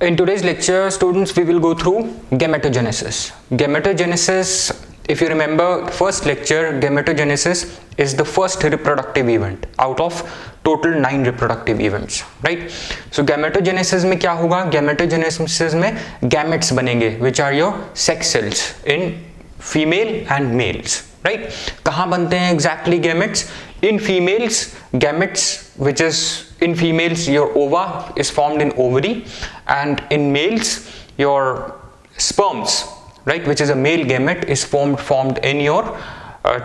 In today's lecture, students, we will go through gametogenesis. Gametogenesis, if you remember first lecture, gametogenesis is the first reproductive event out of total 9 reproductive events, right? So gametogenesis में क्या होगा? Gametogenesis में gametes बनेंगे, which are your sex cells in female and males, right? कहाँ बनते हैं exactly gametes? In females, gametes, which is in females your ova is formed in ovary, and in males your sperms, right, which is a male gamete, is formed in your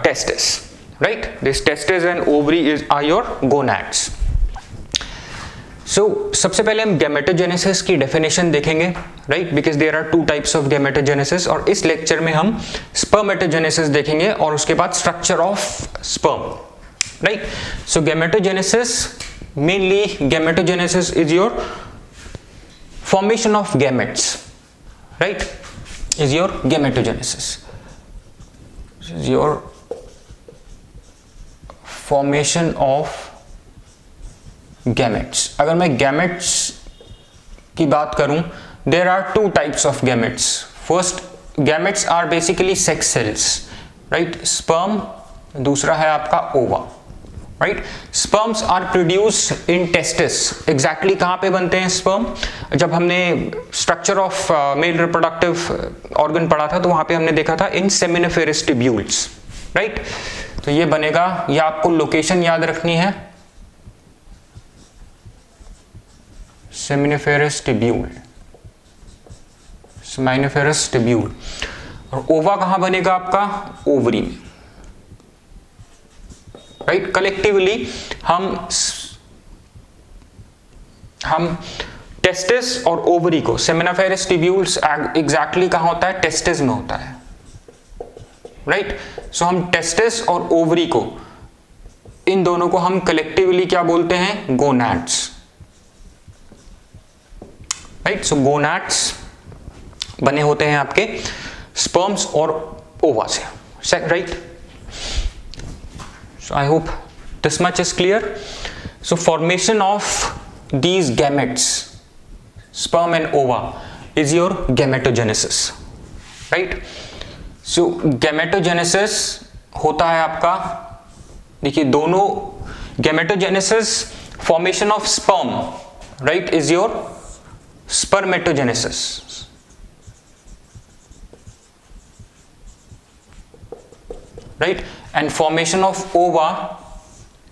testes, right? This testes and ovary are your gonads. So सबसे पहले हम gametogenesis की definition देखेंगे, right, because there are two types of gametogenesis, और इस lecture में हम spermatogenesis देखेंगे और उसके बाद structure of sperm, right? So gametogenesis, mainly gametogenesis is your formation of gametes, right? Is your gametogenesis. This is your formation of gametes. अगर मैं gametes की बात करूं, there are two types of gametes. First, gametes are basically sex cells, right? Sperm, दूसरा है आपका ova, right? Sperms are produced in testes. Exactly कहाँ पे बनते हैं sperm? जब हमने structure of male reproductive organ पढ़ा था तो वहाँ पे हमने देखा था in seminiferous tubules, right? तो ये बनेगा, ये आपको लोकेशन याद रखनी है, seminiferous tubule, seminiferous tubule, और ओवा कहाँ बनेगा आपका? ओवरी में, राइट? कलेक्टिवली हम टेस्टिस और ओवरी को, सेमिनिफेरस ट्यूब्यूल्स एग्जैक्टली कहाँ होता है? टेस्टिस में होता है, राइट? सो हम टेस्टिस और ओवरी को, इन दोनों को हम कलेक्टिवली क्या बोलते हैं? Gonads, right? सो गोनैड्स बने होते हैं आपके स्पर्म्स और ओवा से, right? So I hope this much is clear. So formation of these gametes, sperm and ova, is your gametogenesis, right? So gametogenesis होता है आपका, देखिए दोनों, gametogenesis formation of sperm, right, is your spermatogenesis, right? And formation of ova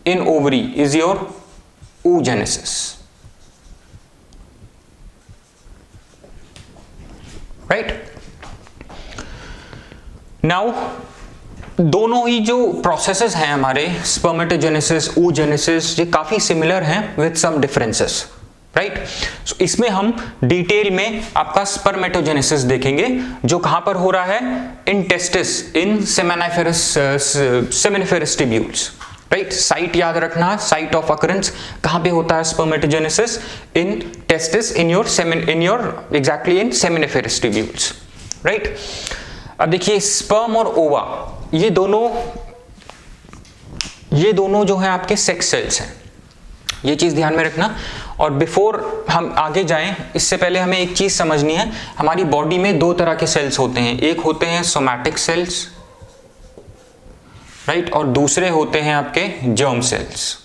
in ovary is your oogenesis, right? Now दोनों ही जो processes हैं हमारे, spermatogenesis, oogenesis, ये काफी सिमिलर हैं with some differences, राइट? सो इसमें हम डिटेल में आपका स्पर्मेटोजेनेसिस देखेंगे, जो कहां पर हो रहा है? In testis, in seminiferous tubules, right? Site याद रखना, साइट ऑफ अकरेंस कहां पे होता है spermatogenesis? In testis, in your exactly in seminiferous tubules, right? अब देखिए स्पर्म और ओवा, ये दोनों जो है आपके सेक्स सेल्स हैं, ये चीज ध्यान में रखना। और बिफोर हम आगे जाएं, इससे पहले हमें एक चीज समझनी है, हमारी बॉडी में दो तरह के सेल्स होते हैं, एक होते हैं सोमैटिक सेल्स, राइट, और दूसरे होते हैं आपके जर्म सेल्स,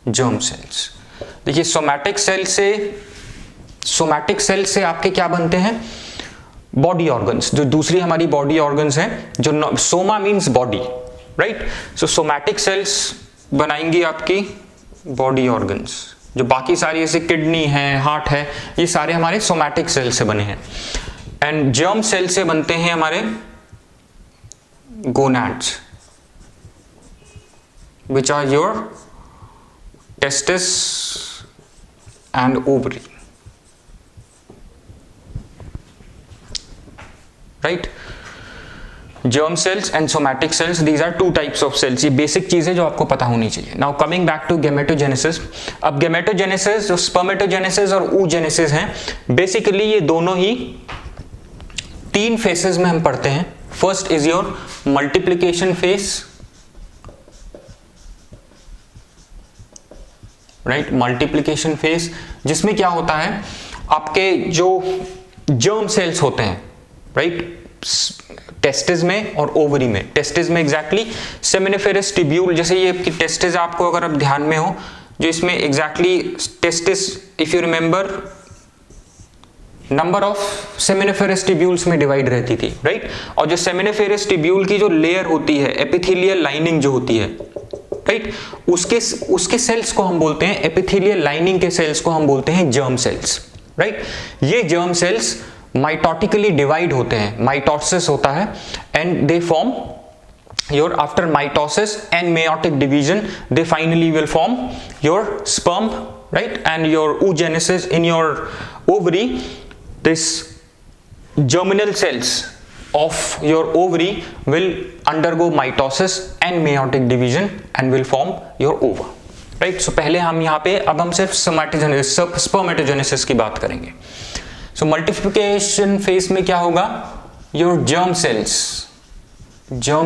जर्म सेल्स। देखिए सोमैटिक सेल से आपके क्या बनते हैं? बॉडी ऑर्गन्स, जो दूसरी हमारी बॉडी ऑर्गन्स हैं, जो सोमा मीन्स बॉडी, राइट? सो सोमैटिक सेल्स बनाएंगी आपकी बॉडी ऑर्गन्स, जो बाकी सारी जैसे किडनी है, हार्ट है, ये सारे हमारे सोमैटिक सेल से बने हैं। एंड जर्म सेल से बनते हैं हमारे gonads, which are your testis and ovary, right? Germ cells and somatic cells, these are two types of cells. ये बेसिक चीज है जो आपको पता होनी चाहिए. Now coming back to gametogenesis. अब gametogenesis, जो spermatogenesis और oogenesis हैं, बेसिकली ये दोनों ही 3 phases में हम पढ़ते हैं. First is your multiplication phase, right, multiplication phase, जिसमें क्या होता है, आपके जो जर्म सेल्स होते हैं, राइट, टेस्टिस में और ओवरी में। टेस्टिस में एग्जैक्टली सेमिनिफेरस टिब्यूल, जैसे ये आपकी टेस्टिस आपको अगर अब ध्यान में हो, जो इसमें exactly testis, if you remember, number of seminiferous tubules में डिवाइड रहती थी, राइट। और जो सेमिनिफेरस टिब्यूल की जो लेयर होती है, एपिथेलियल लाइनिंग जो होती है, राइट, उसके सेल्स को हम बोलते हैं, एपिथेलियल लाइनिंग के सेल्स को हम बोलते हैं जर्म सेल्स, राइट। ये जर्म सेल्स माइटोटिकली डिवाइड होते हैं, माइटोसिस होता है, and they form your after mitosis and meiotic division, they finally will form your sperm, right, and your oogenesis in your ovary. This germinal cells of your ovary will undergo mitosis and meiotic division and will form your ova, right. So पहले हम यहाँ पे, अब हम सिर्फ spermatogenesis की बात करेंगे. So multiplication phase में क्या होगा, your germ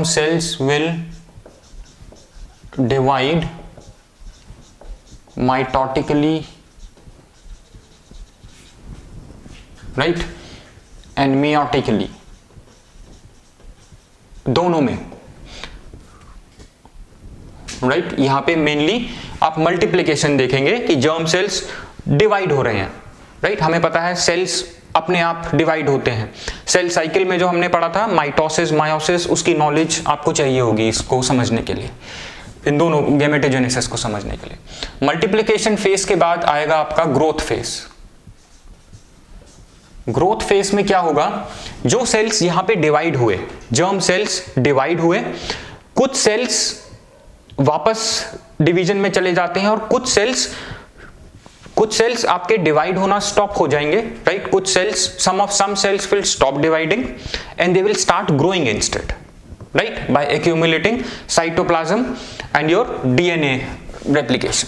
cells will divide mitotically, right, and meiotically, दोनों में, राइट. यहां पे मेनली आप मल्टीप्लिकेशन देखेंगे कि जर्म सेल्स डिवाइड हो रहे हैं, राइट. हमें पता है सेल्स अपने आप डिवाइड होते हैं. सेल साइकिल में जो हमने पढ़ा था माइटोसिस, मायोसिस, उसकी नॉलेज आपको चाहिए होगी इसको समझने के लिए, इन दोनों गैमेटोजेनेसिस को समझने के लिए. मल्टीप्लिकेशन फेज के बाद आएगा आपका ग्रोथ फेज. ग्रोथ फेज में क्या होगा, जो सेल्स यहां पे डिवाइड हुए, जर्म सेल्स डिवाइड हुए, कुछ सेल्स वापस डिवीजन में चले जाते हैं और कुछ सेल्स आपके डिवाइड होना स्टॉप हो जाएंगे, राइट. कुछ cells, some cells will stop dividing and they will start growing instead, right, by accumulating cytoplasm and your DNA replication.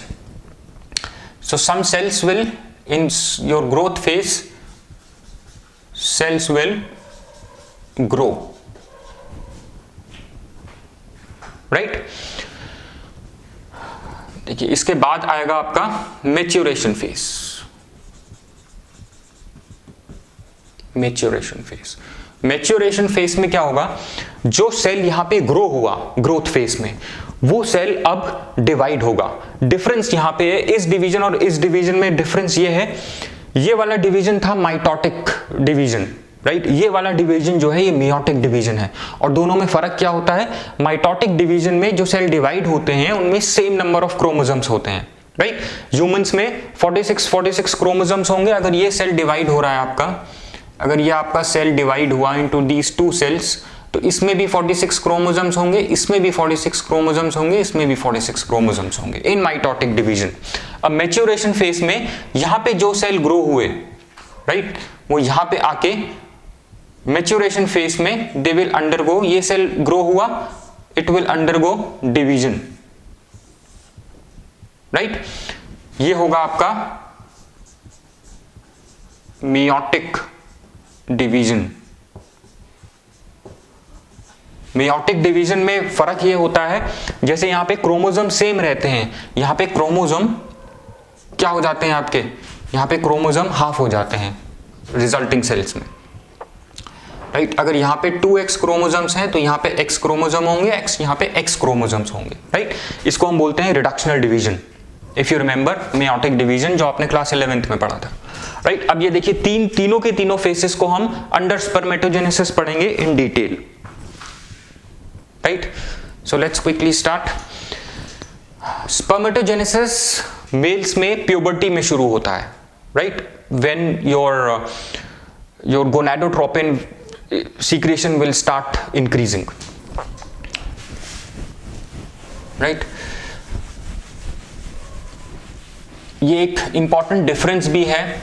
So some cells will, in your growth phase, cells will grow, right. देखिए, इसके बाद आएगा आपका maturation phase. Maturation phase में क्या होगा, जो cell यहां पे ग्रो हुआ ग्रोथ फेज में, वो सेल अब डिवाइड होगा. डिफरेंस यहां पे है इस डिवीजन और इस डिवीजन में. डिफरेंस ये है, ये वाला डिवीजन था माइटोटिक डिवीजन, राइट. ये वाला डिवीजन जो है ये मेयोटिक डिवीजन है. और दोनों में फर्क क्या होता है, माइटोटिक डिवीजन में जो सेल डिवाइड होते हैं उनमें सेम नंबर ऑफ क्रोमोसोम्स होते हैं, राइट. ह्यूमंस में 46 क्रोमोसोम्स होंगे. अगर ये सेल डिवाइड हो रहा है आपका, अगर ये आपका सेल डिवाइड हुआ इनटू दीस टू सेल्स, तो इसमें भी 46 क्रोमोसोम्स होंगे, इसमें भी 46 क्रोमोसोम्स होंगे, इसमें भी 46 क्रोमोसोम्स होंगे इन माइटोटिक डिवीजन. अब मैच्योरेशन फेज में यहां पे जो सेल ग्रो हुए, राइट, वो यहां पे आके मैच्योरेशन फेज में दे विल अंडरगो, ये सेल ग्रो हुआ, it will undergo division, right. ये होगा आपका मेयोटिक डिवीजन. मेयोटिक डिवीजन में फर्क ये होता है, जैसे यहां पे क्रोमोसोम सेम रहते हैं, यहां पे क्रोमोसोम क्या हो जाते हैं आपके, यहां पे क्रोमोसोम हाफ हो जाते हैं रिजल्टिंग सेल्स में, राइट. अगर यहाँ पे 2x क्रोमोसोम्स हैं तो यहाँ पे x क्रोमोसोम होंगे, यहाँ पे x क्रोमोसोम्स होंगे, राइट. इसको हम बोलते हैं reductional division. If you remember meiotic division जो आपने क्लास 11th में पढ़ा था, राइट. अब ये देखिए, तीनों के तीनों फेसेस को हम अंडर स्पर्मेटोजेनेसिस पढ़ेंगे in detail, right. So let's quickly start. Spermatogenesis males में प्यूबर्टी में शुरू होता है, right. When your gonadotropin secretion will start increasing, right. ये एक इंपॉर्टेंट डिफरेंस भी है,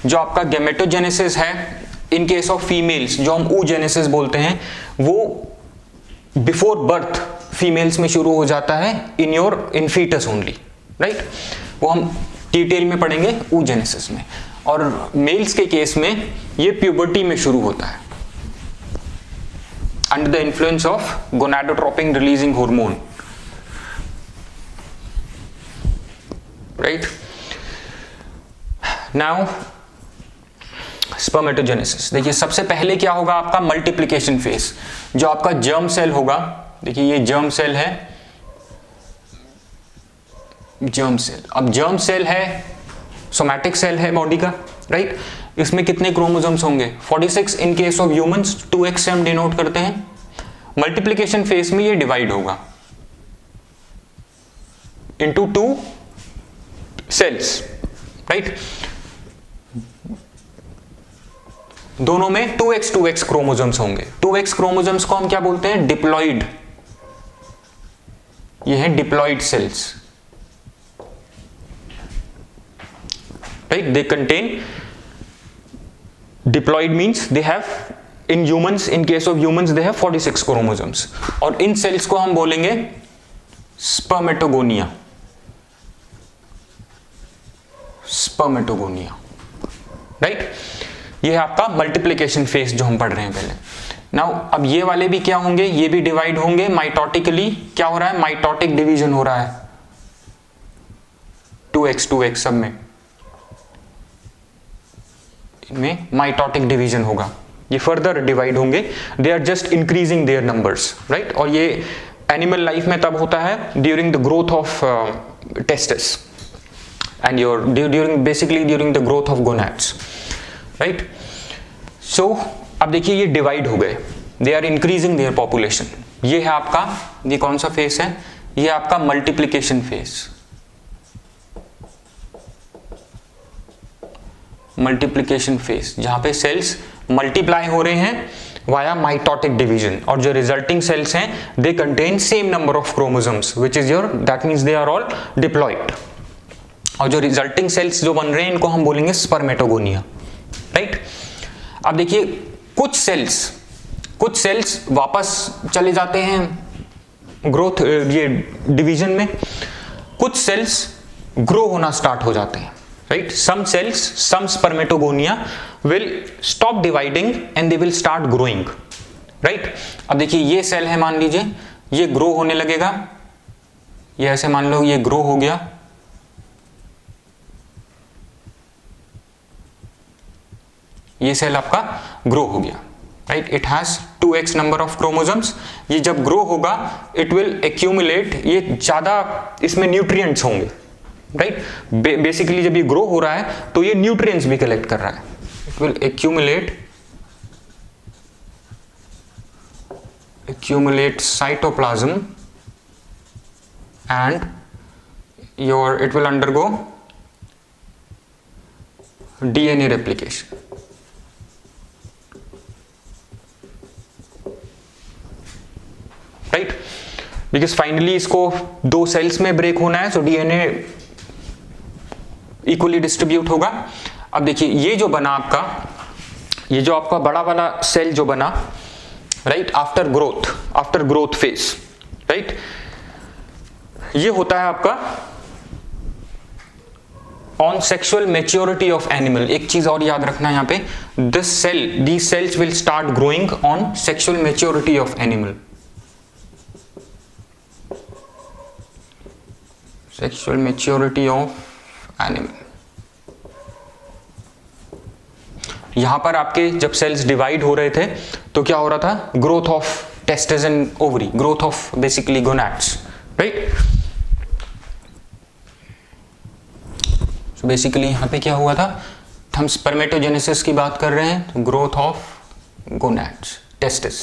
जो आपका गैमेटोजेनेसिस है इन केस ऑफ फीमेल्स, जो हम oogenesis बोलते हैं, वो बिफोर बर्थ फीमेल्स में शुरू हो जाता है, इन फीटस ओनली, राइट. वो हम डिटेल में पढ़ेंगे oogenesis में. और मेल्स के केस में ये प्यूबर्टी में शुरू होता है under the influence of gonadotropin releasing hormone, right. Now spermatogenesis, देखिए सबसे पहले क्या होगा आपका मल्टीप्लिकेशन फेज, जो आपका जर्म सेल होगा, देखिए ये जर्म सेल है, जर्म सेल। अब जर्म सेल है, सोमैटिक सेल है बॉडी का, राइट। इसमें कितने क्रोमोसोम्स होंगे? 46 in case of humans, 2x से हम डिनोट करते हैं। मल्टीप्लिकेशन फेज में ये डिवाइड होगा इनटू 2 सेल्स, राइट। दोनों में 2x क्रोमोसोम्स होंगे। 2x क्रोमोसोम्स को हम क्या बोलते हैं? डिप्लॉइड। ये हैं diploid sales, right. They contain, diploid means they have, in humans, in case of humans they have 46 chromosomes. और इन सेल्स को हम बोलेंगे स्पर्मेटोगोनिया, स्पर्मेटोगोनिया, राइट। ये है आपका मल्टीप्लिकेशन फेज जो हम पढ़ रहे हैं पहले। नाउ अब ये वाले भी क्या होंगे? ये भी डिवाइड होंगे माइटोटिकली। क्या हो रहा है? माइटोटिक डिवीजन हो रहा है, 2x सब में, इनमें माइटोटिक डिवीजन होगा। ये फर्दर डिवाइड होंगे, they are just increasing their numbers, right. और ये एनिमल लाइफ में तब होता है during the growth of testis and your during the growth of gonads, right. So अब देखिए ये डिवाइड हो गए, they are increasing their population. ये है आपका, ये कौन सा फेज है? ये आपका मल्टीप्लिकेशन फेज, मल्टीप्लिकेशन फेज, जहां पे सेल्स मल्टीप्लाई हो रहे हैं वाया माइटोटिक डिवीजन, और जो रिजल्टिंग सेल्स हैं they contain same number of chromosomes which is your, that means they are all diploid. और जो रिजल्टिंग सेल्स जो बन रहे हैं इनको हम बोलेंगे स्पर्मेटोगोनिया, राइट। अब देखिए कुछ सेल्स वापस चले जाते हैं ग्रोथ, ये डिवीजन में, कुछ सेल्स ग्रो होना स्टार्ट हो जाते हैं, right. Some cells, some spermatogonia will stop dividing and they will start growing, right. अब देखिए ये सेल है, मान लीजिए ये ग्रो होने लगेगा, ये ऐसे मान लो ये ग्रो हो गया, ये सेल आपका ग्रो हो गया, right. It has 2x number of chromosomes. ये जब ग्रो होगा इट विल एक्यूमुलेट, ये ज्यादा इसमें न्यूट्रिएंट्स होंगे, राइट। बेसिकली जब ये ग्रो हो रहा है तो ये न्यूट्रिएंट्स भी कलेक्ट कर रहा है। It will accumulate cytoplasm and it will undergo DNA replication, right. Because finally इसको 2 सेल्स में ब्रेक होना है, सो डीएनए इक्वली डिस्ट्रीब्यूट होगा। अब देखिए ये जो बना आपका, ये जो आपका बड़ा वाला सेल जो बना, right, after growth phase, right, ये होता है आपका on sexual maturity of animal. एक चीज और याद रखना यहाँ पे, these cells will start growing on sexual maturity of animal, sexual maturity of animal। यहां पर आपके जब सेल्स डिवाइड हो रहे थे तो क्या हो रहा था? Growth of testis and ovary, growth of basically gonads, right. So basically यहां पे क्या हुआ था? हम स्पर्मेटोजेनेसिस की बात कर रहे हैं, तो growth of gonads, testis,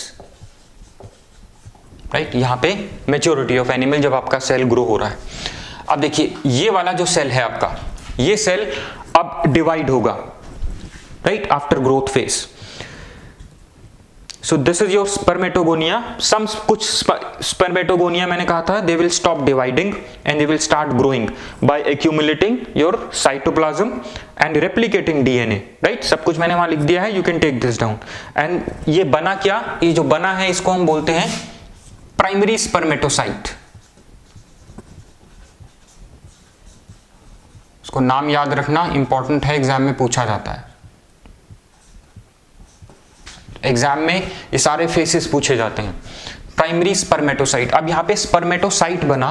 right. यहां पे मेच्योरिटी ऑफ एनिमल, जब आपका सेल ग्रो हो रहा है। अब देखिए ये वाला जो सेल है आपका, ये सेल अब डिवाइड होगा, right, after growth phase. So this is your spermatogonia. Some कुछ स्पर्मेटोगोनिया मैंने कहा था, they will stop dividing and they will start growing by accumulating your cytoplasm and replicating DNA, right. सब कुछ मैंने वहां लिख दिया है, you can take this down. And ये बना क्या? ये जो बना है इसको हम बोलते हैं प्राइमरी स्पर्मेटोसाइट। इसको नाम याद रखना, इंपॉर्टेंट है, एग्जाम में पूछा जाता है। एग्जाम में ये सारे फेसेस पूछे जाते हैं। Primary spermatocyte. अब यहां पे स्पर्मेटोसाइट बना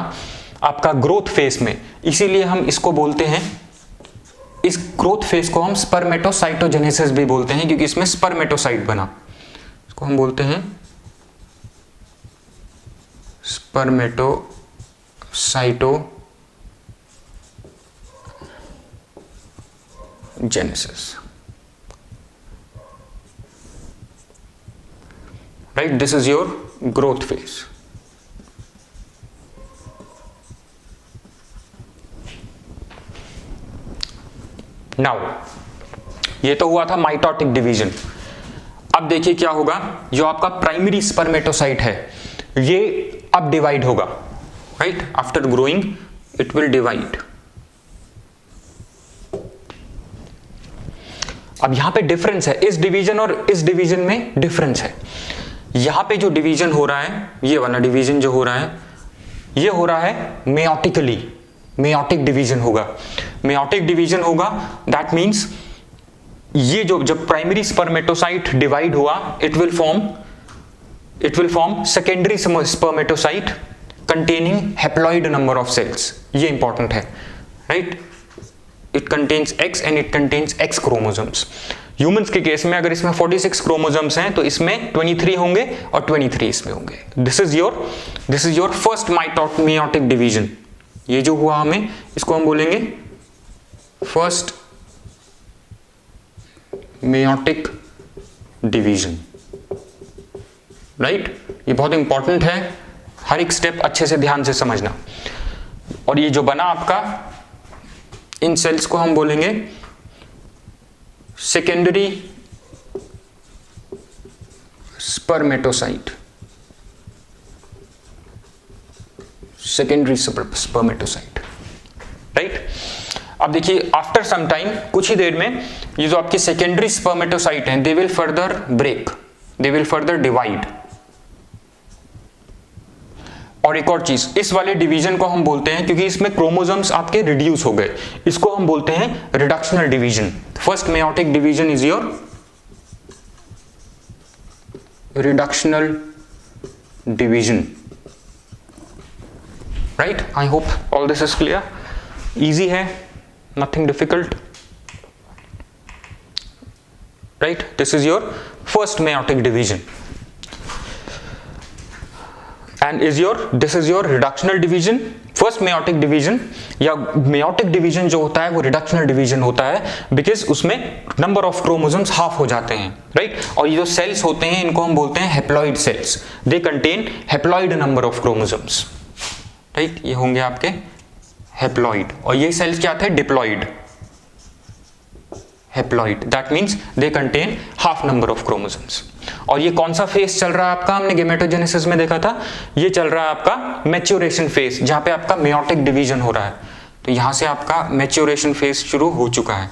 आपका ग्रोथ फेज में, इसीलिए हम इसको बोलते हैं इस ग्रोथ फेज को हम स्पर्मेटोसाइटोजेनेसिस भी बोलते हैं, क्योंकि इसमें स्पर्मेटोसाइट बना, इसको हम बोलते हैं spermatocytogenesis, right. This is your growth phase. Now ये तो हुआ था माइटोटिक डिवीजन. अब देखिए क्या होगा, जो आपका प्राइमरी स्पर्मेटोसाइट है ये अब डिवाइड होगा, right. After growing it will divide. अब यहां पे डिफरेंस है, इस डिवीजन और इस डिवीजन में डिफरेंस है. यहां पे जो डिवीजन हो रहा है, ये वाला डिवीजन जो हो रहा है, ये हो रहा है मेयोटिकली. मेयोटिक डिवीजन होगा. मेयोटिक डिवीजन होगा दैट मींस ये जो जब प्राइमरी स्पर्मेटोसाइट डिवाइड हुआ, it will form secondary spermatocyte containing haploid number of cells. ये इंपॉर्टेंट है, right. It contains X and it contains X chromosomes. Humans के case में अगर इसमें 46 क्रोमोसोम्स हैं तो इसमें 23 होंगे और 23 इसमें होंगे. This is your first meiotic division. ये जो हुआ हमें, इसको हम बोलेंगे फर्स्ट मेयोटिक डिवीजन, राइट. ये बहुत इंपॉर्टेंट है, हर एक स्टेप अच्छे से ध्यान से समझना. और ये जो बना आपका, इन सेल्स को हम बोलेंगे secondary spermatocyte. Secondary spermatocyte, right. अब देखिए आफ्टर सम टाइम, कुछ ही देर में ये जो आपकी सेकेंडरी स्पर्मेटोसाइट हैं, they will further break, they will further divide. और एक और चीज, इस वाले डिवीजन को हम बोलते हैं, क्योंकि इसमें क्रोमोसोम्स आपके रिड्यूस हो गए, इसको हम बोलते हैं reductional division. First meiotic division is your reductional division, right. I hope all this is clear. Easy है, nothing difficult, right. This is your first meiotic division and this is your reductional division. first meiotic division या meiotic division जो होता है वो reductional division होता है, because उसमें number of chromosomes half हो जाते हैं, right. और ये जो cells होते हैं इनको हम बोलते हैं haploid cells. they contain haploid number of chromosomes, right. ये होंगे आपके हैप्लॉइड. और ये सेल्स क्या थे, diploid. Haploid that means they contain half number of chromosomes. और ये कौन सा फेज चल रहा है आपका, हमने गेमेटोजेनेसिस में देखा था, ये चल रहा है आपका मैच्योरेशन फेज, जहां पे आपका मेयोटिक डिवीजन हो रहा है. तो यहां से आपका मैच्योरेशन फेज शुरू हो चुका है,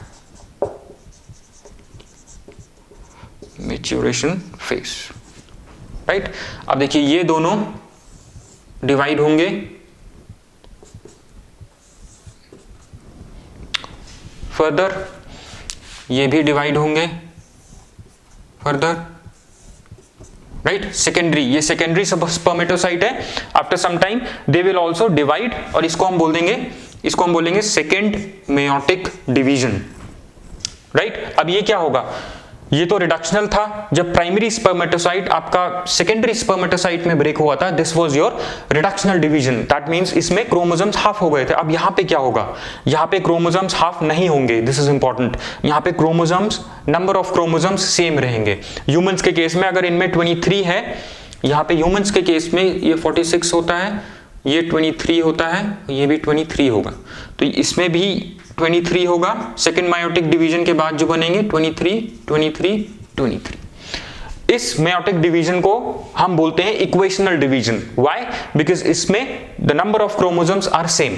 मैच्योरेशन फेज, राइट. अब देखिए ये दोनों डिवाइड होंगे, फर्दर ये भी डिवाइड होंगे फर्दर, राइट. सेकेंडरी, ये सेकेंडरी स्पर्मेटोसाइट है. After some time they will also divide, और इसको हम बोलेंगे सेकेंड मेयोटिक डिवीजन, राइट. अब ये क्या होगा, ये तो रिडक्शनल था. जब प्राइमरी स्पर्मेटोसाइट आपका सेकेंडरी स्पर्मेटोसाइट में ब्रेक हुआ था, this was your reductional division. That means इसमें क्रोमोसोम्स हाफ हो गए थे. अब यहाँ पे क्या होगा, यहाँ पे क्रोमोसोम्स हाफ नहीं होंगे. This is important. यहाँ पे chromosomes, number of chromosomes same रहेंगे. ह्यूमंस के केस में अगर इनमें 23 है, यहाँ पे ह्यूमंस के केस में ये 46 होता है, ये 23 होता है, ये भी 23 होगा. तो इसमें भी 23 होगा. सेकेंड मेयोटिक डिवीजन के बाद जो बनेंगे 23, 23, 23. इस मेयोटिक डिवीजन को हम बोलते हैं इक्वेशनल डिवीजन. व्हाई? बिकॉज इसमें the number of chromosomes are same,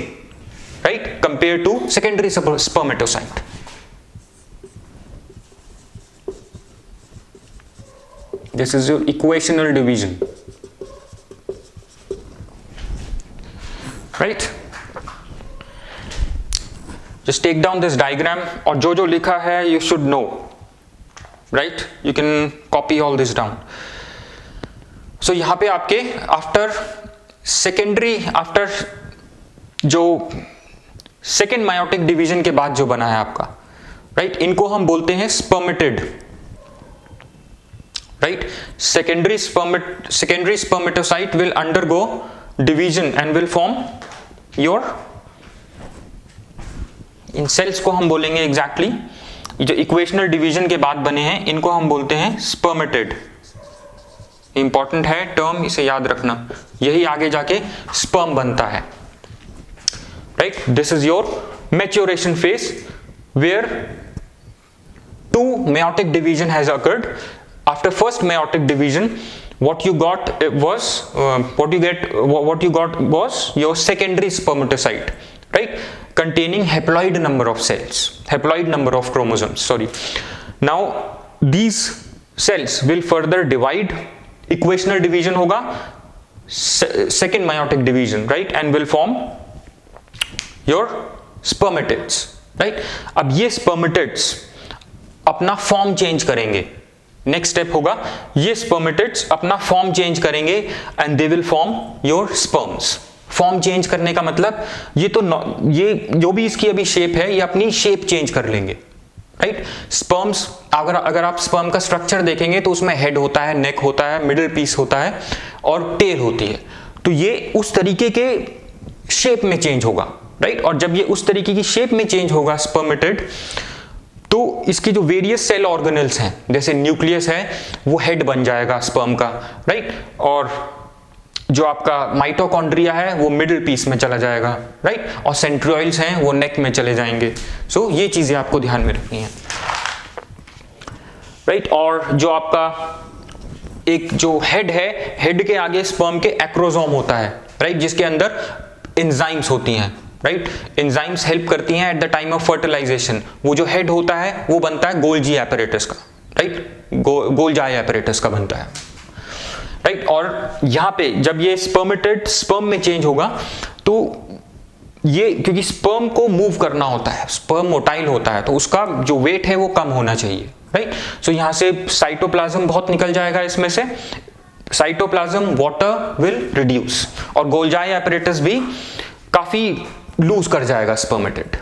right, compare to secondary spermatocyte. This is your equational division, right. Just take down this diagram, और जो लिखा है you should know, right. You can copy all this down. So यहाँ पे आपके after जो second meiotic division के बाद जो बना है आपका, राइट, इनको हम बोलते हैं spermatid, right. Secondary spermatocyte will undergo division and will form your, इन सेल्स को हम बोलेंगे एग्जैक्टली जो इक्वेशनल डिवीजन के बाद बने हैं इनको हम बोलते हैं स्पर्मेटिड. इंपॉर्टेंट है टर्म, इसे याद रखना, यही आगे जाके स्पर्म बनता है, right. This is your maturation phase where two meiotic division has occurred. After first meiotic division, what you got was your secondary spermatocyte, right, containing haploid number of cells, haploid number of chromosomes, sorry. Now these cells will further divide, equational division होगा, second meiotic division, right, and will form your spermatids, right. अब ये spermatids अपना form change करेंगे, next step होगा ये spermatids अपना form change करेंगे and they will form your sperms. Form change करने का मतलब ये जो भी इसकी अभी शेप है ये अपनी शेप चेंज कर लेंगे, राइट. स्पर्म्स अगर आप स्पर्म का स्ट्रक्चर देखेंगे तो उसमें हेड होता है, नेक होता है, मिडिल पीस होता है और टेल होती है. तो ये उस तरीके के शेप में चेंज होगा, राइट. और जब ये उस तरीके की शेप में चेंज होगा स्पर्मेटिड, तो इसके जो वेरियस सेल ऑर्गेनल्स हैं, जैसे न्यूक्लियस है वो हेड बन जाएगा स्पर्म का, राइट. और जो आपका माइटोकॉन्ड्रिया है वो मिडिल पीस में चला जाएगा, राइट. और सेंट्रियोल्स हैं वो नेक में चले जाएंगे. सो ये चीजें आपको ध्यान में रखनी है, राइट. और जो आपका एक जो हेड है, हेड के आगे स्पर्म के एक्रोसोम होता है, राइट, जिसके अंदर एंजाइम्स होती हैं, राइट. एंजाइम्स हेल्प करती हैं at the time of fertilization. वो जो हेड होता है वो बनता है गोल्जी एपरेटस का, राइट. गोल्जाई एपरेटस का बनता है, राइट. और यहाँ पे जब ये स्पर्मेटिड स्पर्म में चेंज होगा तो ये, क्योंकि स्पर्म को मूव करना होता है, स्पर्म मोटाइल होता है, तो उसका जो वेट है वो कम होना चाहिए, राइट. सो यहाँ से साइटोप्लाज्म बहुत निकल जाएगा, इसमें से साइटोप्लाज्म वाटर विल रिड्यूस और गोल्जाई एपरेटस भी काफी लूज कर जाएगा स्पर्मेटिड,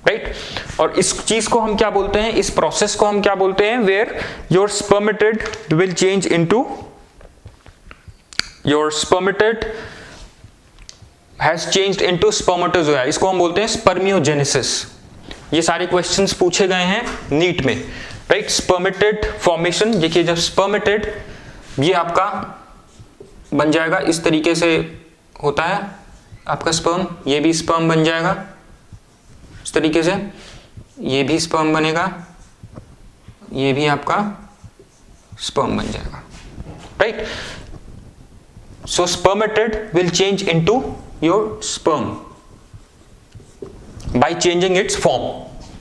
राइट. और इस चीज को हम क्या बोलते हैं, इस प्रोसेस को हम क्या बोलते हैं, where your spermatid will change into, your spermatid has changed into spermatozoa. इसको हम बोलते हैं स्पर्मियोजेनेसिस. ये सारे क्वेश्चंस पूछे गए हैं नीट में, राइट. स्पर्मेटिड फॉर्मेशन, देखिए जब स्पर्मेटिड ये आपका बन जाएगा, इस तरीके से होता है आपका स्पर्म, ये भी स्पर्म बन जाएगा इस तरीके से, ये भी स्पर्म बनेगा, ये भी आपका स्पर्म बन जाएगा, right. So spermatid will change into your sperm by changing it's form.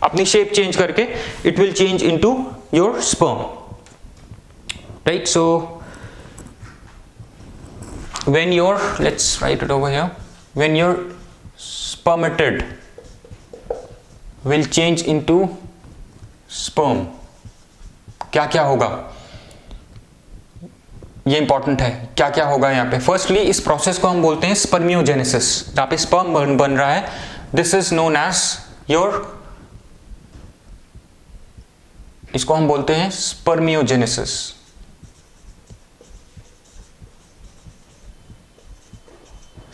अपनी शेप चेंज करके it will change into your sperm, right. So when your, let's write it over here, when your spermatid will change into sperm, क्या क्या होगा, ये important है. क्या क्या होगा यहाँ पे, फर्स्टली इस प्रोसेस को हम बोलते हैं स्पर्मियोजेनेसिस. जहाँ पे स्पर्म बन रहा है, this is known as your, इसको हम बोलते हैं spermiogenesis,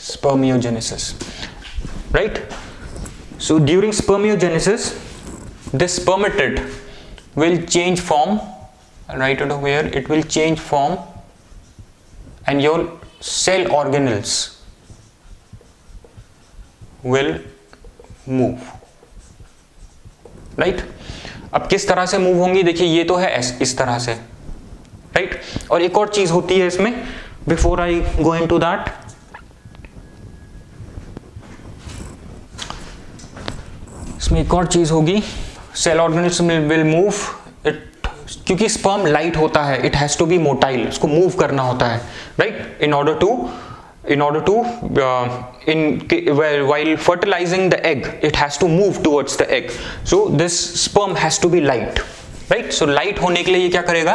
spermiogenesis, right. So during spermiogenesis this spermatid will change form, I'll write it over here, it will change form and your cell organelles will move, right. अब किस तरह से move होंगी, देखिए ये तो है इस तरह से, राइट. और एक और चीज होती है इसमें, before I go into that, इसमें एक और चीज होगी, cell organism will move it, क्योंकि स्पर्म लाइट होता है, it has to be motile, उसको मूव करना होता है, right. In order to while fertilizing the egg it has to move towards the egg, so this sperm has to be light, right. So light होने के लिए ये क्या करेगा,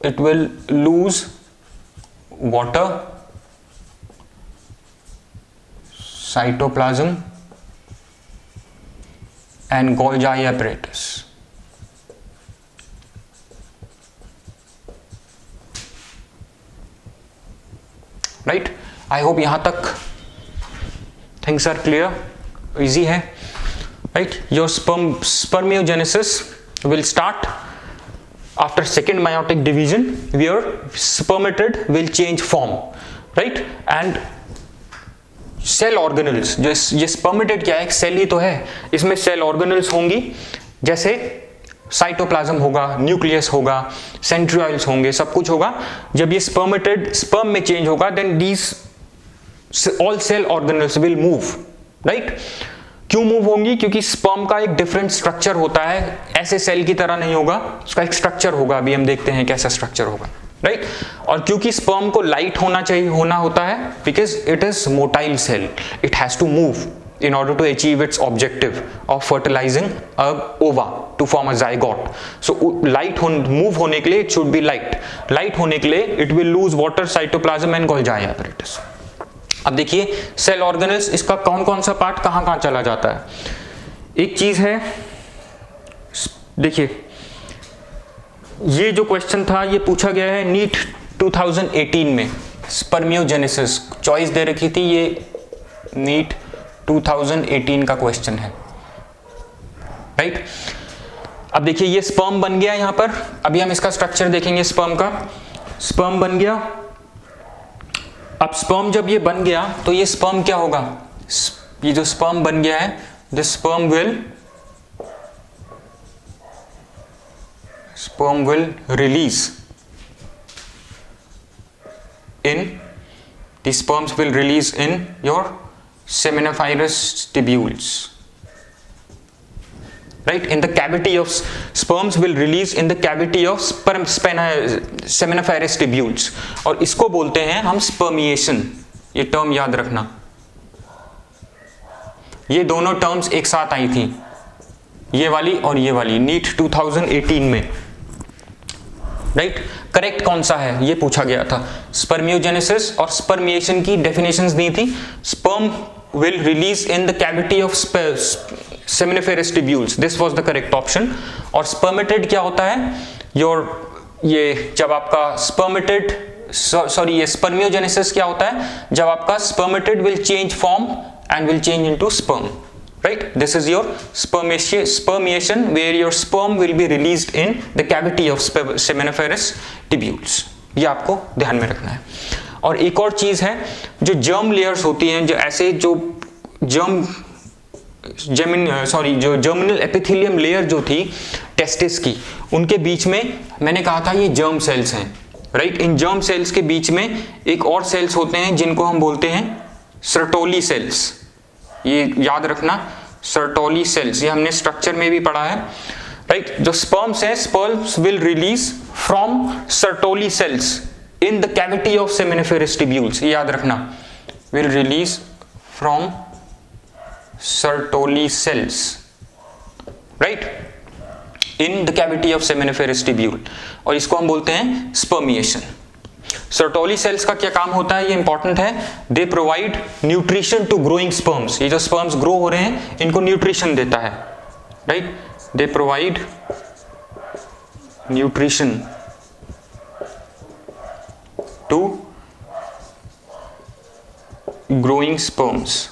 it will lose water, cytoplasm and Golgi apparatus. Right, I hope यहां तक things are clear, easy है. Right, your spermiogenesis will start after second meiotic division where spermatid will change form, right? And cell organelles, जो ये spermatid क्या है, एक cell ही तो है, इसमें सेल ऑर्गेनल्स होंगी, जैसे साइटोप्लाज्म होगा, न्यूक्लियस होगा, सेंट्रियोल्स होंगे, सब कुछ होगा. जब ये स्पर्मेटेड स्पर्म में चेंज होगा, then these all cell organelles will move. Right, क्यों मूव होंगी? क्योंकि स्पर्म का एक डिफरेंट स्ट्रक्चर होता है, ऐसे सेल की तरह नहीं होगा, उसका एक स्ट्रक्चर होगा. अभी हम देखते हैं कैसा स्ट्रक्चर होगा. राइट, और क्योंकि स्पर्म को लाइट होना होता है, because it is motile cell, it has to move in order to achieve its objective of fertilizing a ova to form a zygote. So move होने के लिए it should be light होने के लिए it will lose water, cytoplasm and Golgi apparatus. अब देखिए cell organelles, इसका कौन कौन सा पार्ट कहां चला जाता है. एक चीज है, देखिए ये जो क्वेश्चन था ये पूछा गया है नीट 2018 में, स्पर्मियोजेनेसिस चॉइस दे रखी थी, ये नीट 2018 का क्वेश्चन है. राइट, अब देखिए ये स्पर्म बन गया यहां पर, अभी हम इसका स्ट्रक्चर देखेंगे. स्पर्म का, स्पर्म बन गया. अब स्पर्म जब ये बन गया तो ये स्पर्म क्या होगा, ये जो स्पर्म बन गया है, this sperm will release in, the sperms will release in your seminiferous tubules. Right, in the cavity of sperms will release in the cavity of seminiferous tubules, और इसको बोलते हैं हम spermiation. ये टर्म याद रखना, ये दोनों टर्म्स एक साथ आई थी, ये वाली और ये वाली, नीट 2018 में. राइट, करेक्ट कौन सा है ये पूछा गया था. स्पर्मियोजेनेसिस और स्पर्मिएशन की डेफिनेशंस दी थी. Sperm will release in the cavity of seminiferous tubules, this was the correct option. और spermatid क्या होता है, ये जब आपका spermatid, sorry ये spermiogenesis क्या होता है, जब आपका spermatid will change form and will change into sperm. Right, this is your spermiation where your sperm will be released in the cavity of seminiferous tubules. ये आपको ध्यान में रखना है. और एक और चीज है, जो जर्म लेयर्स होती हैं, जो ऐसे जो जर्मिनल एपिथेलियम लेयर जो थी टेस्टिस की, उनके बीच में मैंने कहा था ये जर्म सेल्स हैं. राइट, इन जर्म सेल्स के बीच में एक और सेल्स होते हैं जिनको हम बोलते हैं सर्टोली सेल्स. ये याद रखना, सर्टोली सेल्स, ये हमने स्ट्रक्चर में भी पढ़ा है. राइट, जो स्पर्म्स है, sperms will release from Sertoli cells in the cavity of seminiferous tubules. याद रखना, will release from Sertoli cells, right, in the cavity of seminiferous tubule, और इसको हम बोलते हैं spermiation. Sertoli cells का क्या काम होता है, ये इंपॉर्टेंट है. They provide nutrition to growing sperms. ये जो sperms grow हो रहे हैं इनको nutrition देता है. Right, they provide nutrition to growing sperms,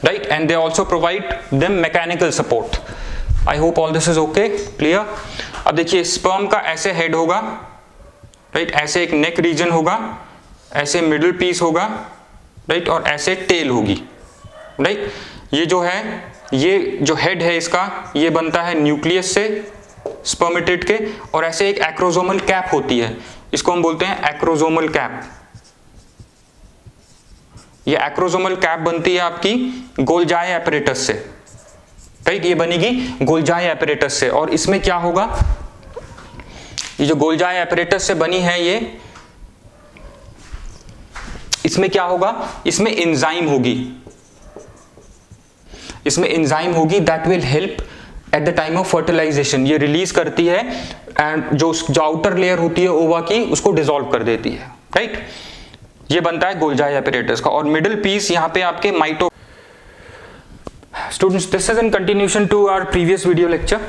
right, and they also provide them mechanical support. I hope all this is okay, clear. अब देखिए sperm का ऐसे head होगा, right, ऐसे एक neck region होगा, ऐसे middle piece होगा, right, और ऐसे tail होगी. right, ये जो है, ये जो head है इसका, ये बनता है न्यूक्लियस से स्पर्मेटिड के, और ऐसे एक एक्रोसोमल कैप होती है, इसको हम बोलते हैं एक्रोसोमल कैप. ये एक्रोसोमल कैप बनती है आपकी गोल्जाई एपरेटस से. राइट, ये बनेगी गोल्जाई एपरेटस से, और इसमें क्या होगा, ये जो गोल्जाई एपरेटस से बनी है, ये इसमें क्या होगा, इसमें एंजाइम होगी, इसमें एंजाइम होगी that will help at the time of fertilization. ये रिलीज करती है एंड जो आउटर लेयर होती है ओवा की, उसको डिसॉल्व कर देती है. राइट, ये बनता है गोल्जाई एपरेटस का. और मिडिल पीस यहाँ पे आपके students, this is in continuation to our previous video lecture.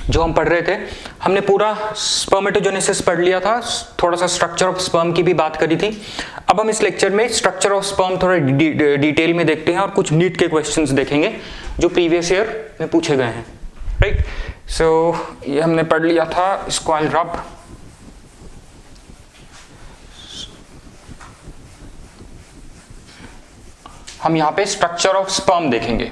जो हम पढ़ रहे थे, हमने पूरा स्पर्मेटोजेनेसिस पढ़ लिया था, थोड़ा सा स्ट्रक्चर ऑफ स्पर्म की भी बात करी थी। अब हम इस लेक्चर में स्ट्रक्चर ऑफ स्पर्म थोड़ा डिटेल में देखते हैं और कुछ नीट के क्वेश्चंस देखेंगे जो प्रीवियस ईयर में पूछे गए हैं। राइट, सो ये हमने पढ़ लिया था, इसको आई रब। हम यहाँ पे स्ट्रक्चर ऑफ स्पर्म देखेंगे।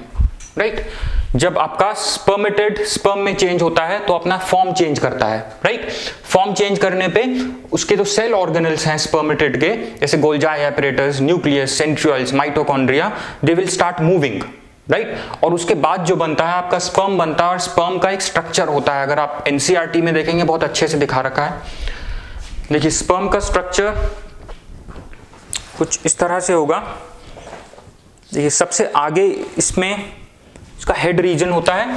राइट, जब आपका स्पर्मेटेड स्पर्म में चेंज होता है तो अपना फॉर्म चेंज करता है। राइट, फॉर्म चेंज करने पे उसके जो सेल ऑर्गेनल्स हैं स्पर्मेटेड के, जैसे Golgi apparatus, nucleus, centrioles, mitochondria, they will start moving. Right, और उसके बाद जो बनता है आपका स्पर्म बनता है, और स्पर्म का एक स्ट्रक्चर होता है। अगर आप एनसीईआरटी में देखेंगे बहुत अच्छे से दिखा रखा है। देखिए, स्पर्म का स्ट्रक्चर कुछ इस तरह से होगा। देखिए, सबसे आगे इसमें इसका हेड रीजन होता है।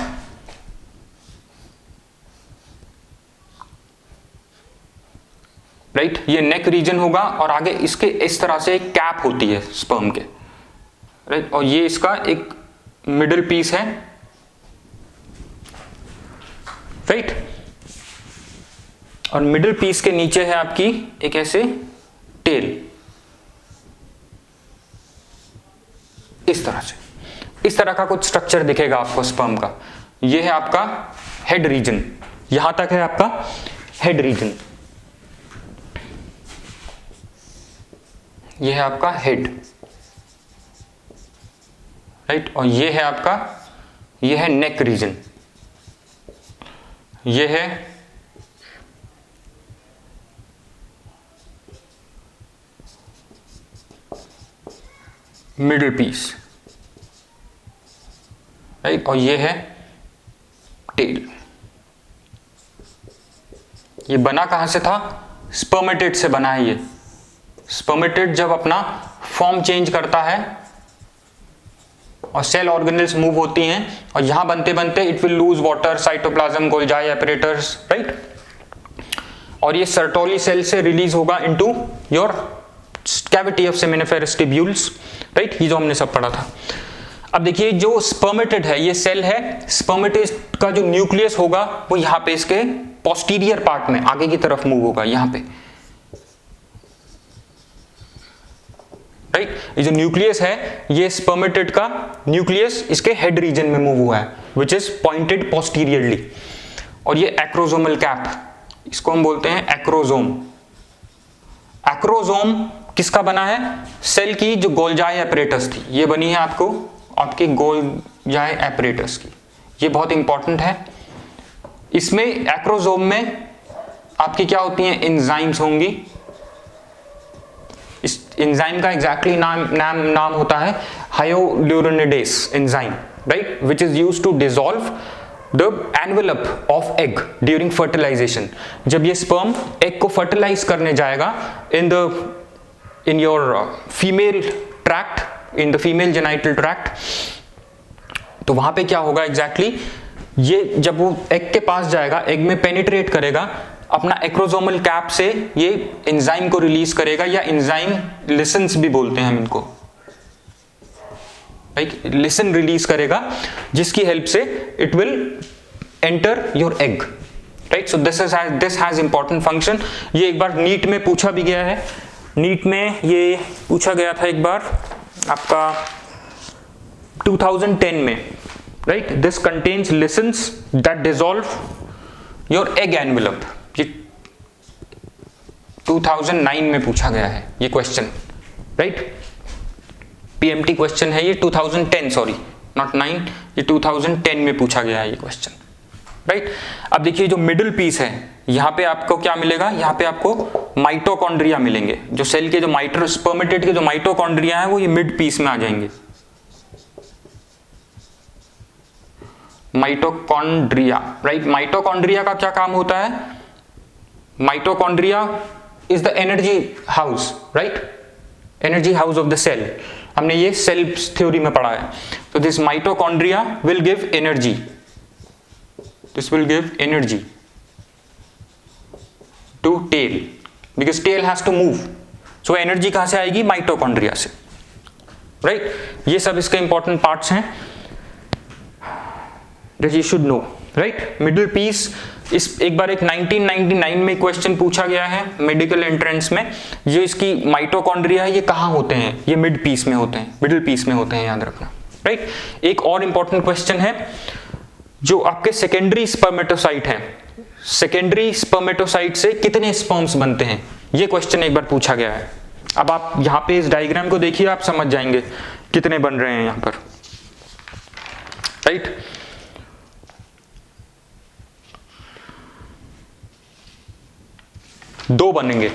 राइट, ये नेक रीजन होगा और आगे इसके इस तरह से एक कैप होती है स्पर्म के। राइट, और ये इसका एक मिडिल पीस है। राइट, और मिडिल पीस के नीचे है आपकी एक ऐसे टेल, इस तरह से, इस तरह का कुछ स्ट्रक्चर दिखेगा आपको स्पर्म का। ये है आपका हेड रीजन, यहां तक है आपका हेड रीजन। ये है आपका हेड। राइट, और ये है आपका, ये है नेक रीजन, ये है मिडिल पीस। राइट, और ये है टेल। ये बना कहां से था? स्पर्मेटेड से बना है। ये स्पर्मेटेड जब अपना फॉर्म चेंज करता है और सेल ऑर्गेनल्स मूव होती हैं, और यहां बनते बनते it will lose water, cytoplasm, Golgi apparatus. Right, और ये सर्टोली सेल से रिलीज होगा into your cavity of seminiferous tubules. Right, ये जो हमने सब पढ़ा था। अब देखिए, जो स्पर्मेटेड है ये सेल है, स्पर्मेटेड का जो न्यूक्लियस होगा वो यहाँ पे इसके पोस्टीरियर पार्ट में आगे की तरफ मूव होगा, यहाँ पे। राइट, ये जो न्यूक्लियस है, ये स्पर्मेटेड का न्यूक्लियस इसके हेड रीजन में मूव हुआ है, विच इज पॉइंटेड पोस्टीरियरली। और ये एक्रोजोमल कैप, इसको हम बोलते हैं एक्रोजोम। एक्रोजोम किसका बना है? सेल की जो गोल्जाई एपरेटस थी, ये बनी है आपकी गोल्जाई एपरेटस की। ये बहुत इंपॉर्टेंट है। इसमें एक्रोजोम में आपकी क्या होती हैं? एंजाइम्स होंगी। इस एंजाइम का एग्जैक्टली नाम होता है hyaluronidase enzyme. Right, which is used to dissolve the envelope of egg during fertilization. जब ये स्पर्म एग को फर्टिलाइज करने जाएगा in your female tract, in the female genital tract, तो वहां पे क्या होगा एग्जैक्टली? ये जब वो एग के पास जाएगा, एग में पेनिट्रेट करेगा, अपना एक्रोजोमल कैप से ये एंजाइम को रिलीज करेगा, या एंजाइम लिसन्स भी बोलते हैं हम इनको। राइट, लिसन रिलीज करेगा, जिसकी हेल्प से it will enter your egg. Right, so this has important function. ये एक बार नीट में पूछा भी गया है। नीट में ये पूछा गया था एक बार आपका 2010 में। Right, this contains lessons that dissolve your egg envelope. ये 2009 में पूछा गया है ये क्वेश्चन। राइट, पीएमटी क्वेश्चन है ये 2010, सॉरी नॉट 9, ये 2010 में पूछा गया है ये क्वेश्चन। राइट, अब देखिए, जो मिडिल पीस है, यहां पे आपको क्या मिलेगा? यहां पे आपको माइटोकॉन्ड्रिया मिलेंगे। जो सेल के जो स्पर्मेटेड के जो माइटोकॉन्ड्रिया है वो ये मिड पीस में आ जाएंगे। माइटोकॉन्ड्रिया। राइट, माइटोकॉन्ड्रिया का क्या काम होता है? Mitochondria is the energy house. Right, energy house of the cell. हमने ये सेल थ्योरी में पढ़ा है। तो this mitochondria will give energy, this will give energy to tail because tail has to move, so energy कहां से आएगी? Mitochondria से। राइट, ये सब इसके इंपॉर्टेंट पार्ट्स हैं। That you should know, right. Middle piece, इस एक बार एक 1999 में क्वेश्चन पूछा गया है मेडिकल एंट्रेंस में, जो इसकी माइटोकॉन्ड्रिया है ये कहाँ होते हैं, ये मिड पीस में होते हैं, मिडिल पीस में होते हैं, याद रखना, राइट। एक और इंपॉर्टेंट क्वेश्चन है, जो आपके सेकेंडरी स्पर्मेटोसाइट हैं, सेकेंडरी स्पर्मेटोसाइट से कितने स्पर्म्स बनते हैं, ये क्वेश्चन एक बार पूछा गया है। अब आप यहाँ पे इस डायग्राम को देखिए, आप समझ जाएंगे कितने बन रहे हैं यहाँ पर, राइट। दो बनेंगे,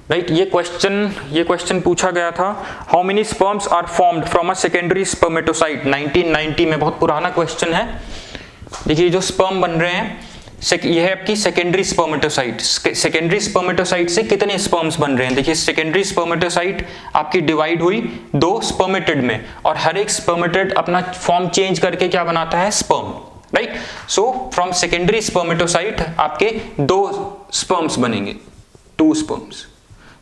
राइट। ये क्वेश्चन पूछा गया था, how many sperms are formed from a secondary spermatocyte, 1990 में, बहुत पुराना क्वेश्चन है। देखिए जो स्पर्म बन रहे हैं, ये है आपकी सेकेंडरी स्पर्मेटोसाइट, सेकेंडरी स्पर्मेटोसाइट से कितने स्पर्म्स बन रहे हैं। देखिए सेकेंडरी स्पर्मेटोसाइट आपकी डिवाइड हुई दो स्पर्मेटिड में, और हर एक स्पर्मेटिड अपना फॉर्म चेंज करके क्या बनाता है, sperm, right. So from secondary spermatocyte आपके दो स्पर्म्स बनेंगे, 2 स्पर्म्स।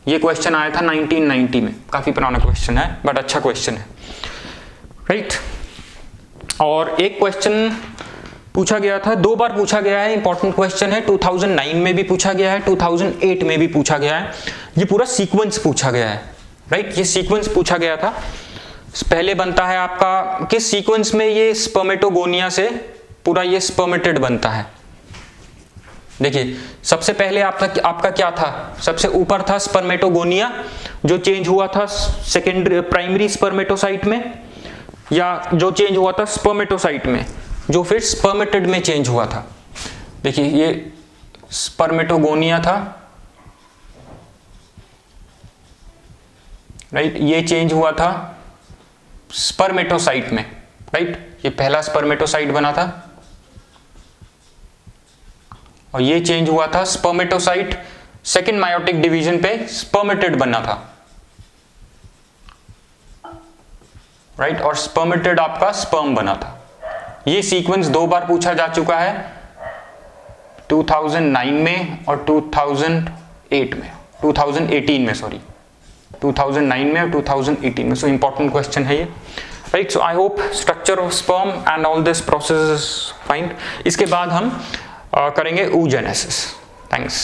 ये क्वेश्चन आया था 1990 में, काफी पुराना क्वेश्चन है बट अच्छा क्वेश्चन है, राइट। और एक क्वेश्चन पूछा गया था, 2 बार पूछा गया है, इंपॉर्टेंट क्वेश्चन है, 2009 में भी पूछा गया है, 2008 में भी पूछा गया है। ये पूरा सीक्वेंस पूछा गया है, राइट। ये सीक्वेंस पूछा गया था। पहले बनता है आपका किस सीक्वेंस में, ये स्पर्मेटोगोनिया से पूरा ये स्पर्मेटिड बनता है। देखिए सबसे पहले आपका क्या था, सबसे ऊपर था स्पर्मेटोगोनिया, जो चेंज हुआ था सेकेंडरी प्राइमरी स्पर्मेटोसाइट में, या जो चेंज हुआ था स्पर्मेटोसाइट में, जो फिर स्पर्मेटिड में चेंज हुआ था। देखिए ये स्पर्मेटोगोनिया था, राइट। ये चेंज हुआ था स्पर्मेटोसाइट में, राइट। ये पहला स्पर्मेटोसाइट बना था, और ये चेंज हुआ था स्पर्मेटोसाइट, सेकेंड मायोटिक डिवीजन पे स्पर्मेटिड बना था, राइट। और स्पर्मेटिड आपका स्पर्म बना था। ये सीक्वेंस 2 बार पूछा जा चुका है, 2009 में और 2008 में, 2018 में, सॉरी 2009 में और 2018 में। सो इंपॉर्टेंट क्वेश्चन है ये, right. So I hope structure of sperm and all this process fine. इसके बाद हम करेंगे oogenesis। थैंक्स।